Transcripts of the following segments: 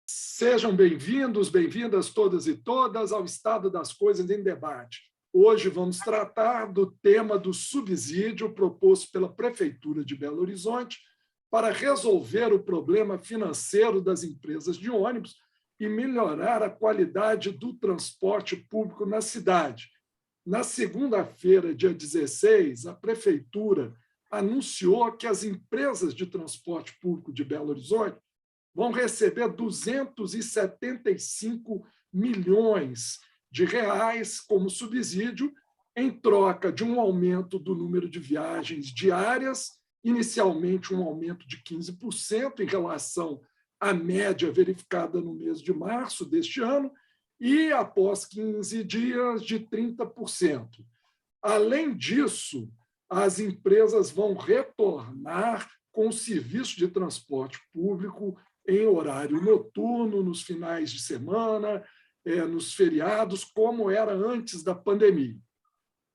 Sejam bem-vindos, bem-vindas todas e todas ao Estado das Coisas em Debate. Hoje vamos tratar do tema do subsídio proposto pela Prefeitura de Belo Horizonte para resolver o problema financeiro das empresas de ônibus e melhorar a qualidade do transporte público na cidade. Na segunda-feira, dia 16, a Prefeitura anunciou que as empresas de transporte público de Belo Horizonte vão receber 275 milhões de reais como subsídio em troca de um aumento do número de viagens diárias, inicialmente um aumento de 15% em relação à média verificada no mês de março deste ano, e após 15 dias de 30%. Além disso, as empresas vão retornar com o serviço de transporte público em horário noturno, nos finais de semana, nos feriados, como era antes da pandemia.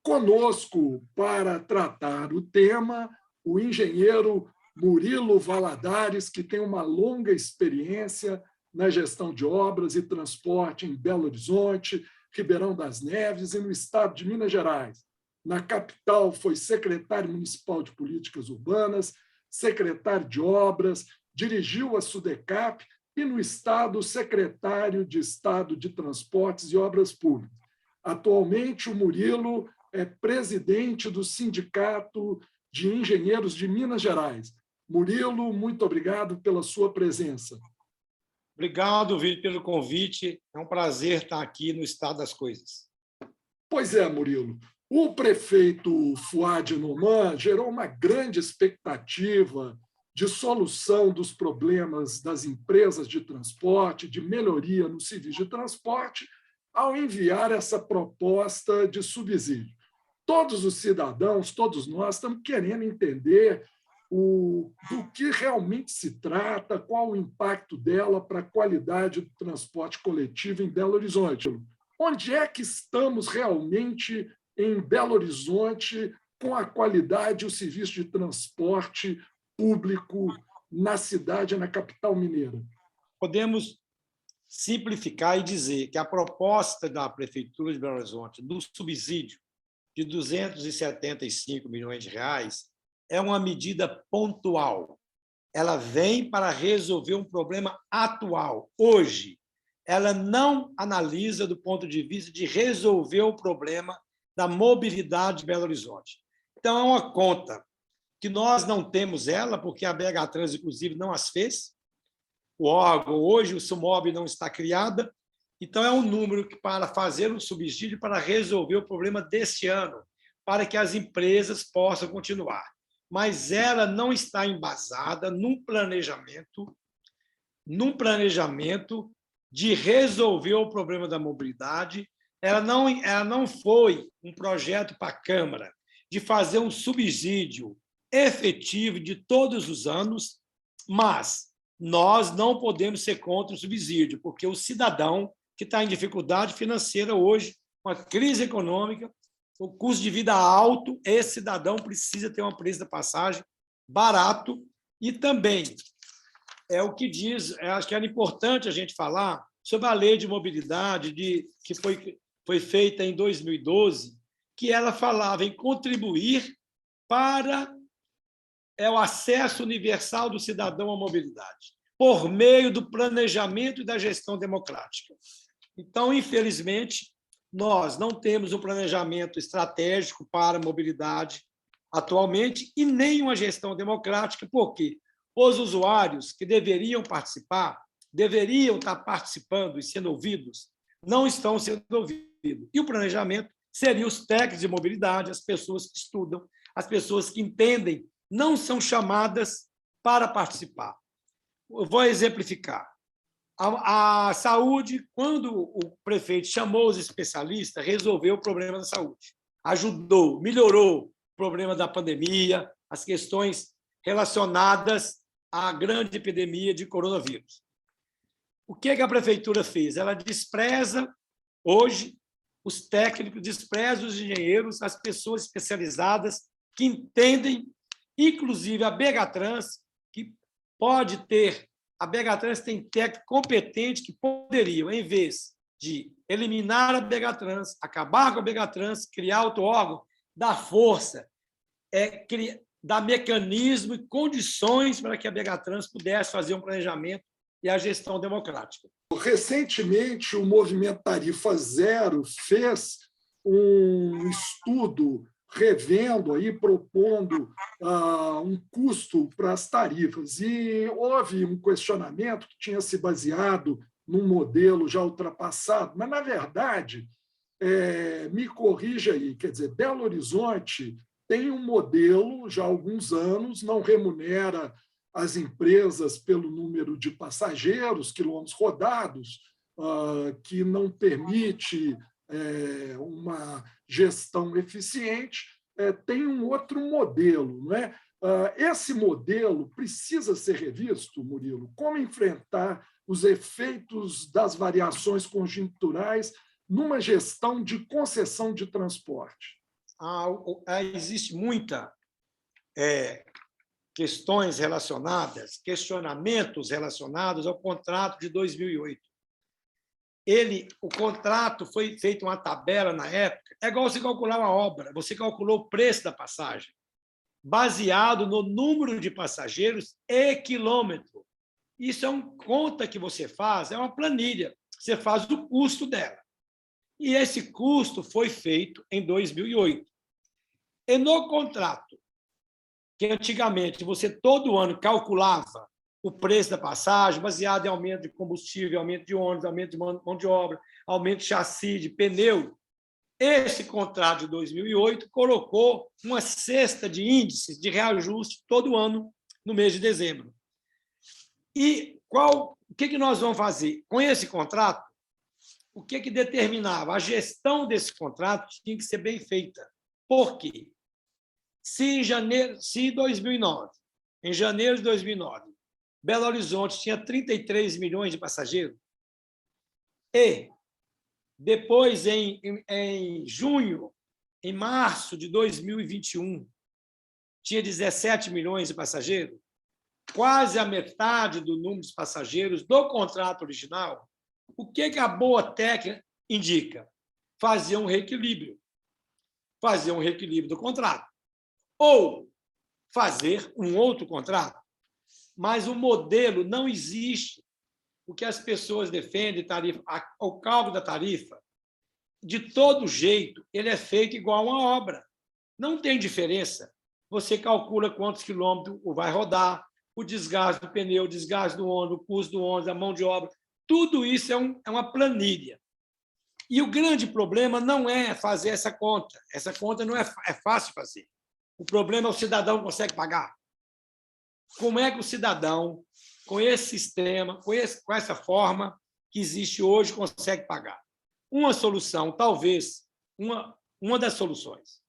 Conosco, para tratar o tema, o engenheiro Murilo Valadares, que tem uma longa experiência na gestão de obras e transporte em Belo Horizonte, Ribeirão das Neves e no estado de Minas Gerais. Na capital, foi secretário municipal de políticas urbanas, secretário de obras, dirigiu a SUDECAP e, no Estado, secretário de Estado de Transportes e Obras Públicas. Atualmente, o Murilo é presidente do Sindicato de Engenheiros de Minas Gerais. Murilo, muito obrigado pela sua presença. Obrigado, Vítor, pelo convite. É um prazer estar aqui no Estado das Coisas. Pois é, Murilo. O prefeito Fuad Noman gerou uma grande expectativa de solução dos problemas das empresas de transporte, de melhoria no serviço de transporte, ao enviar essa proposta de subsídio. Todos os cidadãos, todos nós, estamos querendo entender do que realmente se trata, qual o impacto dela para a qualidade do transporte coletivo em Belo Horizonte. Onde é que estamos realmente em Belo Horizonte com a qualidade e o serviço de transporte público na cidade, na capital mineira? Podemos simplificar e dizer que a proposta da Prefeitura de Belo Horizonte do subsídio de 275 milhões de reais é uma medida pontual. Ela vem para resolver um problema atual, hoje. Ela não analisa do ponto de vista de resolver o problema da mobilidade de Belo Horizonte. Então, é uma conta que nós não temos ela, porque a BH Trans, inclusive, não as fez. O órgão, hoje, o SUMOB não está criada. Então, é um número que, para fazer um subsídio para resolver o problema deste ano, para que as empresas possam continuar. Mas ela não está embasada num planejamento de resolver o problema da mobilidade. Ela não foi um projeto para a Câmara de fazer um subsídio efetivo de todos os anos, mas nós não podemos ser contra o subsídio, porque o cidadão que está em dificuldade financeira hoje, com a crise econômica, o custo de vida alto, esse cidadão precisa ter um preço da passagem barato. E também é o que diz, acho que era importante a gente falar sobre a lei de mobilidade que foi feita em 2012, que ela falava em contribuir para o acesso universal do cidadão à mobilidade, por meio do planejamento e da gestão democrática. Então, infelizmente, nós não temos um planejamento estratégico para a mobilidade atualmente e nem uma gestão democrática, porque os usuários que deveriam participar, deveriam estar participando e sendo ouvidos, não estão sendo ouvidos. E o planejamento seria os técnicos de mobilidade, as pessoas que estudam, as pessoas que entendem, não são chamadas para participar. Eu vou exemplificar. A saúde, quando o prefeito chamou os especialistas, resolveu o problema da saúde. Ajudou, melhorou o problema da pandemia, as questões relacionadas à grande epidemia de coronavírus. O que a prefeitura fez? Ela despreza, hoje, os técnicos, despreza os engenheiros, as pessoas especializadas que entendem inclusive a BHTrans, que pode ter, a BHTrans tem técnico competente que poderiam, em vez de eliminar a BHTrans, acabar com a BHTrans, criar outro órgão, dar força, dar mecanismo e condições para que a BHTrans pudesse fazer um planejamento e a gestão democrática. Recentemente, o Movimento Tarifa Zero fez um estudo revendo, aí, propondo um custo para as tarifas. E houve um questionamento que tinha se baseado num modelo já ultrapassado, mas, na verdade, me corrija aí, quer dizer, Belo Horizonte tem um modelo já há alguns anos, não remunera as empresas pelo número de passageiros, quilômetros rodados, que não permite uma gestão eficiente, tem um outro modelo. Não é? Esse modelo precisa ser revisto, Murilo. Como enfrentar os efeitos das variações conjunturais numa gestão de concessão de transporte? Existe muita questionamentos relacionados ao contrato de 2008. O contrato foi feito uma tabela na época, é igual você calcular uma obra, você calculou o preço da passagem, baseado no número de passageiros e quilômetro. Isso é uma conta que você faz, é uma planilha, você faz o custo dela. E esse custo foi feito em 2008. E no contrato, que antigamente você todo ano calculava o preço da passagem, baseado em aumento de combustível, aumento de ônibus, aumento de mão de obra, aumento de chassi, de pneu, esse contrato de 2008 colocou uma cesta de índices de reajuste todo ano, no mês de dezembro. E o que nós vamos fazer? Com esse contrato, o que determinava? A gestão desse contrato tinha que ser bem feita. Por quê? Se em 2009, em janeiro de 2009, Belo Horizonte tinha 33 milhões de passageiros, e depois, em junho, em março de 2021, tinha 17 milhões de passageiros, quase a metade do número de passageiros do contrato original, o que a boa técnica indica? Fazer um reequilíbrio do contrato, ou fazer um outro contrato. Mas o modelo não existe. O que as pessoas defendem, o cálculo da tarifa, de todo jeito, ele é feito igual a uma obra. Não tem diferença. Você calcula quantos quilômetros vai rodar, o desgaste do pneu, o desgaste do ônibus, o custo do ônibus, a mão de obra. Tudo isso é uma planilha. E o grande problema não é fazer essa conta. Essa conta não é fácil de fazer. O problema é o cidadão consegue pagar. Como é que o cidadão, com esse sistema, com essa forma que existe hoje, consegue pagar? Uma solução, talvez, uma das soluções,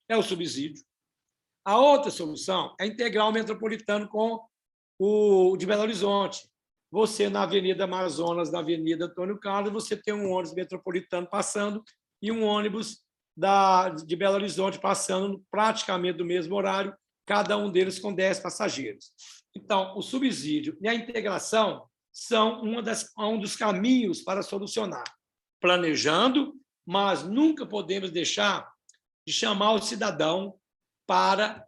é o subsídio. A outra solução é integrar o metropolitano com o de Belo Horizonte. Você, na Avenida Amazonas, na Avenida Antônio Carlos, você tem um ônibus metropolitano passando e um ônibus de Belo Horizonte passando praticamente do mesmo horário, cada um deles com 10 passageiros. Então, o subsídio e a integração são um dos caminhos para solucionar, planejando, mas nunca podemos deixar de chamar o cidadão para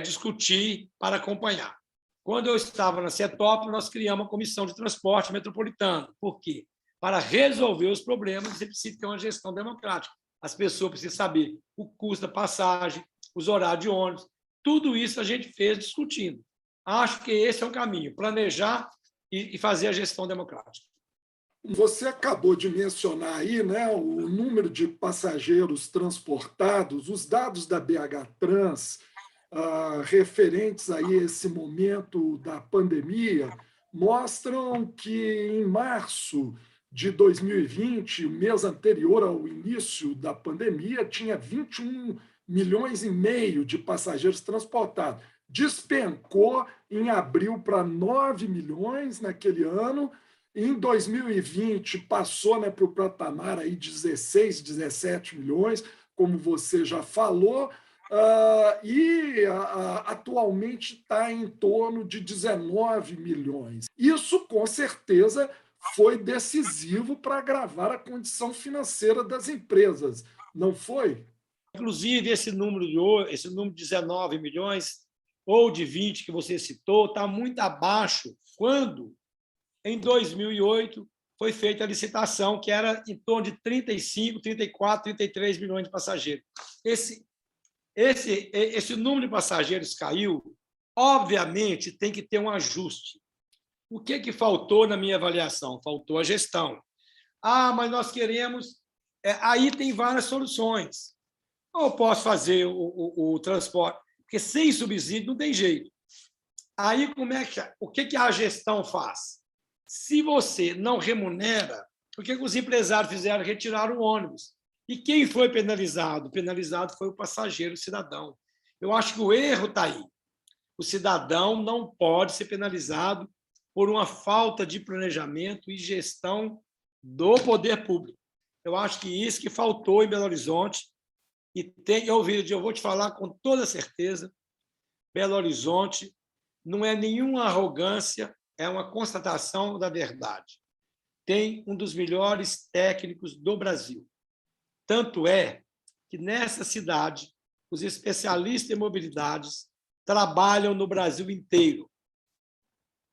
discutir, para acompanhar. Quando eu estava na CETOP, nós criamos uma comissão de transporte metropolitano. Por quê? Para resolver os problemas, você precisa ter uma gestão democrática. As pessoas precisam saber o custo da passagem, os horários de ônibus. Tudo isso a gente fez discutindo. Acho que esse é o caminho, planejar e fazer a gestão democrática. Você acabou de mencionar aí, né, o número de passageiros transportados, os dados da BHTrans, referentes a esse momento da pandemia, mostram que em março de 2020, o mês anterior ao início da pandemia, tinha 21 milhões e meio de passageiros transportados. Despencou em abril para 9 milhões naquele ano. Em 2020, passou, né, para o patamar aí 16, 17 milhões, como você já falou. atualmente está em torno de 19 milhões. Isso, com certeza, foi decisivo para agravar a condição financeira das empresas, não foi? Inclusive, esse número de 19 milhões ou de 20 que você citou está muito abaixo quando, em 2008, foi feita a licitação, que era em torno de 35, 34, 33 milhões de passageiros. Esse número de passageiros caiu, obviamente, tem que ter um ajuste. O que faltou na minha avaliação? Faltou a gestão. Mas nós queremos... aí tem várias soluções. Eu posso fazer o transporte, porque sem subsídio não tem jeito. Aí, o que a gestão faz? Se você não remunera, o que os empresários fizeram? Retiraram o ônibus. E quem foi penalizado? Penalizado foi o passageiro, o cidadão. Eu acho que o erro está aí. O cidadão não pode ser penalizado por uma falta de planejamento e gestão do poder público. Eu acho que isso que faltou em Belo Horizonte. Eu vou te falar com toda certeza, Belo Horizonte não é nenhuma arrogância, é uma constatação da verdade. Tem um dos melhores técnicos do Brasil. Tanto é que, nessa cidade, os especialistas em mobilidades trabalham no Brasil inteiro.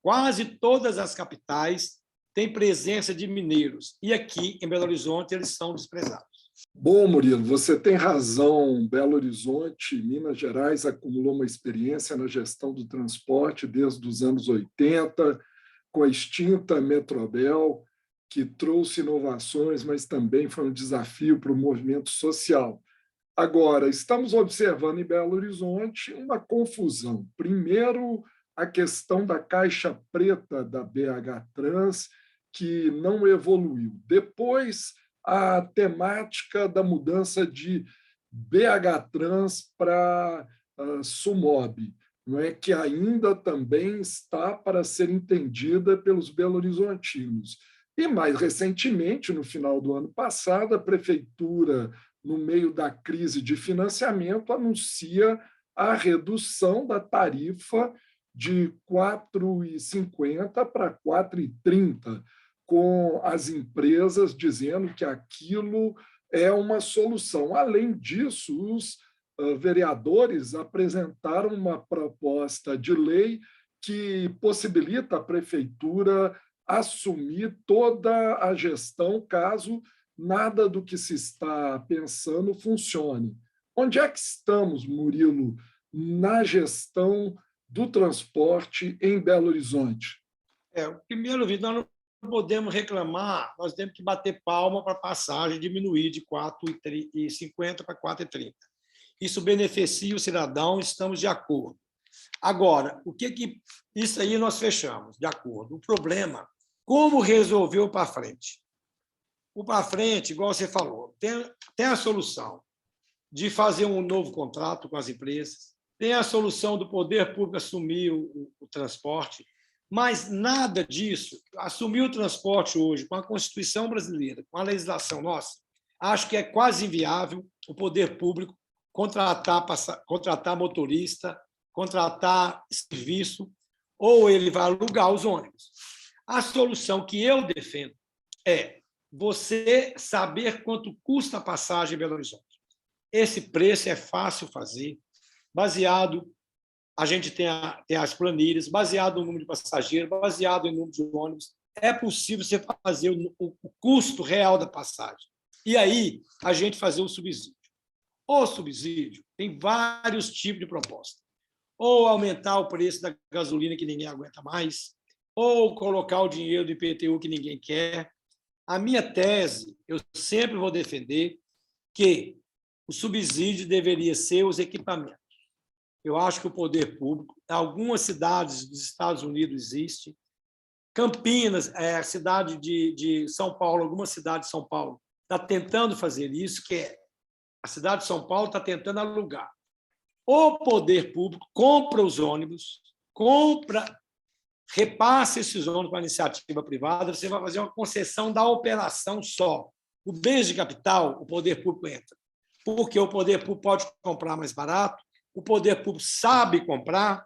Quase todas as capitais têm presença de mineiros. E aqui, em Belo Horizonte, eles são desprezados. Bom, Murilo, você tem razão. Belo Horizonte, Minas Gerais, acumulou uma experiência na gestão do transporte desde os anos 80, com a extinta Metrobel, que trouxe inovações, mas também foi um desafio para o movimento social. Agora, estamos observando em Belo Horizonte uma confusão. Primeiro, a questão da caixa preta da BH Trans, que não evoluiu. Depois, a temática da mudança de BH Trans para Sumob, não é, que ainda também está para ser entendida pelos belo-horizontinos. E, mais recentemente, no final do ano passado, a Prefeitura, no meio da crise de financiamento, anuncia a redução da tarifa de R$ 4,50 para R$ 4,30, com as empresas dizendo que aquilo é uma solução. Além disso, os vereadores apresentaram uma proposta de lei que possibilita a prefeitura assumir toda a gestão caso nada do que se está pensando funcione. Onde é que estamos, Murilo, na gestão do transporte em Belo Horizonte? Primeiro, Vitor, nós não podemos reclamar, nós temos que bater palma para a passagem diminuir de 4,50 para 4,30. Isso beneficia o cidadão, estamos de acordo. Agora, isso aí nós fechamos, de acordo. O problema, como resolver o para frente? O para frente, igual você falou, tem a solução de fazer um novo contrato com as empresas, tem a solução do poder público assumir o transporte, mas nada disso, assumir o transporte hoje com a Constituição brasileira, com a legislação nossa, acho que é quase inviável o poder público contratar motorista, contratar serviço, ou ele vai alugar os ônibus. A solução que eu defendo é você saber quanto custa a passagem em Belo Horizonte. Esse preço é fácil fazer, baseado, a gente tem as planilhas, baseado no número de passageiros, baseado em número de ônibus, é possível você fazer o custo real da passagem. E aí, a gente fazer o subsídio. O subsídio tem vários tipos de proposta. Ou aumentar o preço da gasolina que ninguém aguenta mais, ou colocar o dinheiro do IPTU que ninguém quer. A minha tese, eu sempre vou defender que o subsídio deveria ser os equipamentos. Eu acho que o poder público, em algumas cidades dos Estados Unidos existe, Campinas, a cidade de São Paulo, alguma cidade de São Paulo, está tentando fazer isso, que é a cidade de São Paulo está tentando alugar. O poder público compra os ônibus, repassa esses ônibus para a iniciativa privada, você vai fazer uma concessão da operação só. O bens de capital, o poder público entra. porque o poder público pode comprar mais barato, o poder público sabe comprar,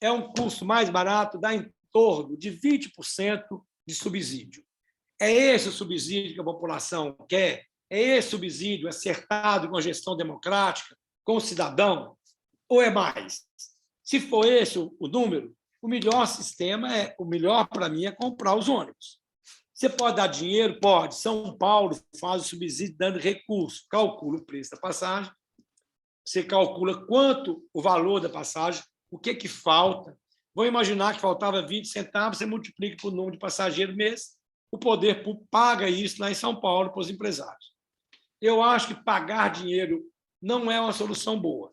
é um custo mais barato, dá em torno de 20% de subsídio. É esse o subsídio que a população quer? É esse subsídio acertado com a gestão democrática, com o cidadão? Ou é mais? Se for esse o número, o melhor sistema o melhor para mim é comprar os ônibus. Você pode dar dinheiro? Pode. São Paulo faz o subsídio dando recurso, calcula o preço da passagem, você calcula quanto o valor da passagem, o que falta. Vamos imaginar que faltava 20 centavos, você multiplica por número de passageiros mês, o poder público paga isso lá em São Paulo para os empresários. Eu acho que pagar dinheiro não é uma solução boa.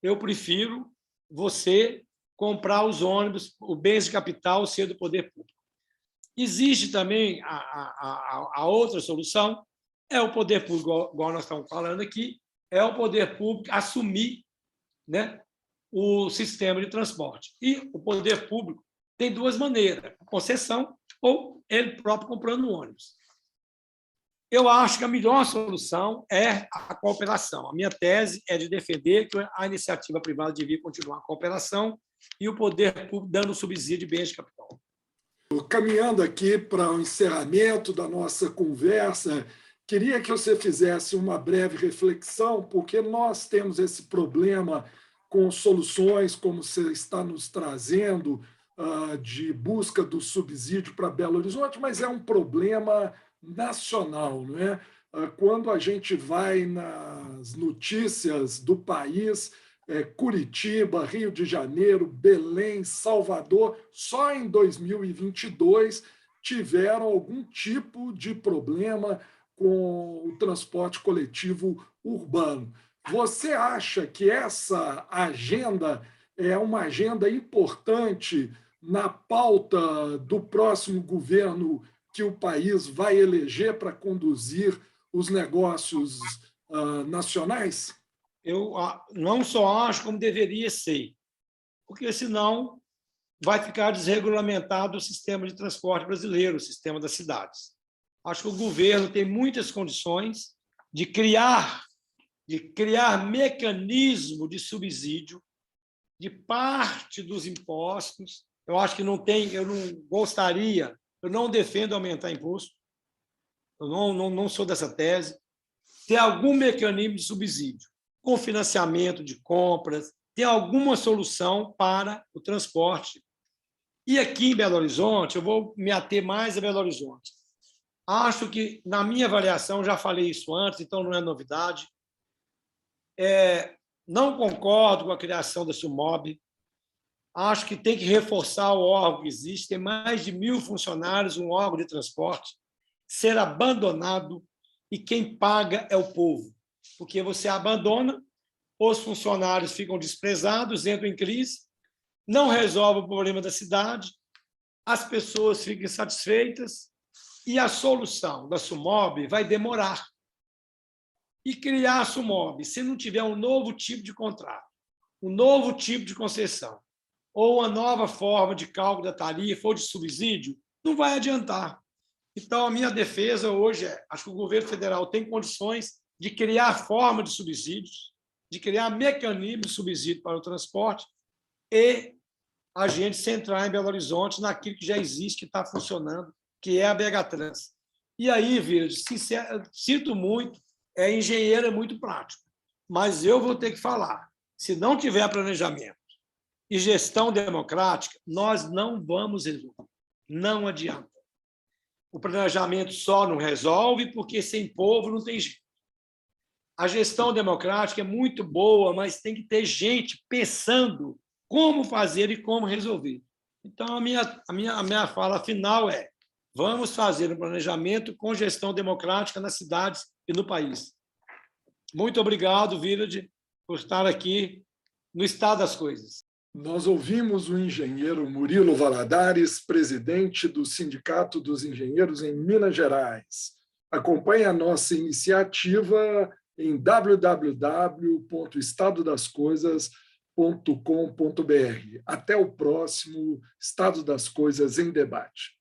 Eu prefiro você comprar os ônibus, o bens de capital ser do poder público. Existe também a outra solução, é o poder público, igual nós estamos falando aqui, é o poder público assumir, né, o sistema de transporte. E o poder público tem duas maneiras, concessão ou ele próprio comprando ônibus. Eu acho que a melhor solução é a cooperação. A minha tese é de defender que a iniciativa privada devia continuar a cooperação e o poder público dando subsídio de bens de capital. Caminhando aqui para o encerramento da nossa conversa, queria que você fizesse uma breve reflexão, porque nós temos esse problema com soluções, como você está nos trazendo, de busca do subsídio para Belo Horizonte, mas é um problema nacional, não é? Quando a gente vai nas notícias do país, Curitiba, Rio de Janeiro, Belém, Salvador, só em 2022 tiveram algum tipo de problema com o transporte coletivo urbano. Você acha que essa agenda é uma agenda importante na pauta do próximo governo que o país vai eleger para conduzir os negócios nacionais? Eu não só acho como deveria ser, porque senão vai ficar desregulamentado o sistema de transporte brasileiro, o sistema das cidades. Acho que o governo tem muitas condições de criar mecanismo de subsídio de parte dos impostos. Eu acho que não tem, eu não gostaria, eu não defendo aumentar imposto, eu não sou dessa tese. Ter algum mecanismo de subsídio, com financiamento de compras, ter alguma solução para o transporte. E aqui em Belo Horizonte, eu vou me ater mais a Belo Horizonte. Acho que, na minha avaliação, já falei isso antes, então não é novidade, não concordo com a criação da SUMOB, acho que tem que reforçar o órgão que existe, tem mais de 1.000 funcionários, um órgão de transporte, ser abandonado e quem paga é o povo, porque você abandona, os funcionários ficam desprezados, entram em crise, não resolve o problema da cidade, as pessoas ficam insatisfeitas e a solução da SUMOB vai demorar. E criar a SUMOB, se não tiver um novo tipo de contrato, um novo tipo de concessão, ou uma nova forma de cálculo da tarifa ou de subsídio, não vai adiantar. Então, a minha defesa hoje acho que o governo federal tem condições de criar forma de subsídios, de criar mecanismo de subsídio para o transporte e a gente centrar em Belo Horizonte naquilo que já existe, que está funcionando, que é a BH Trans. E aí, Vila, sinto muito, engenheiro é muito prático, mas eu vou ter que falar, se não tiver planejamento e gestão democrática, nós não vamos resolver, não adianta. O planejamento só não resolve, porque sem povo não tem jeito. A gestão democrática é muito boa, mas tem que ter gente pensando como fazer e como resolver. Então, a minha fala final é: vamos fazer um planejamento com gestão democrática nas cidades e no país. Muito obrigado, Village, por estar aqui no Estado das Coisas. Nós ouvimos o engenheiro Murilo Valadares, presidente do Sindicato dos Engenheiros em Minas Gerais. Acompanhe a nossa iniciativa em www.estadodascoisas.com.br. Até o próximo Estado das Coisas em Debate.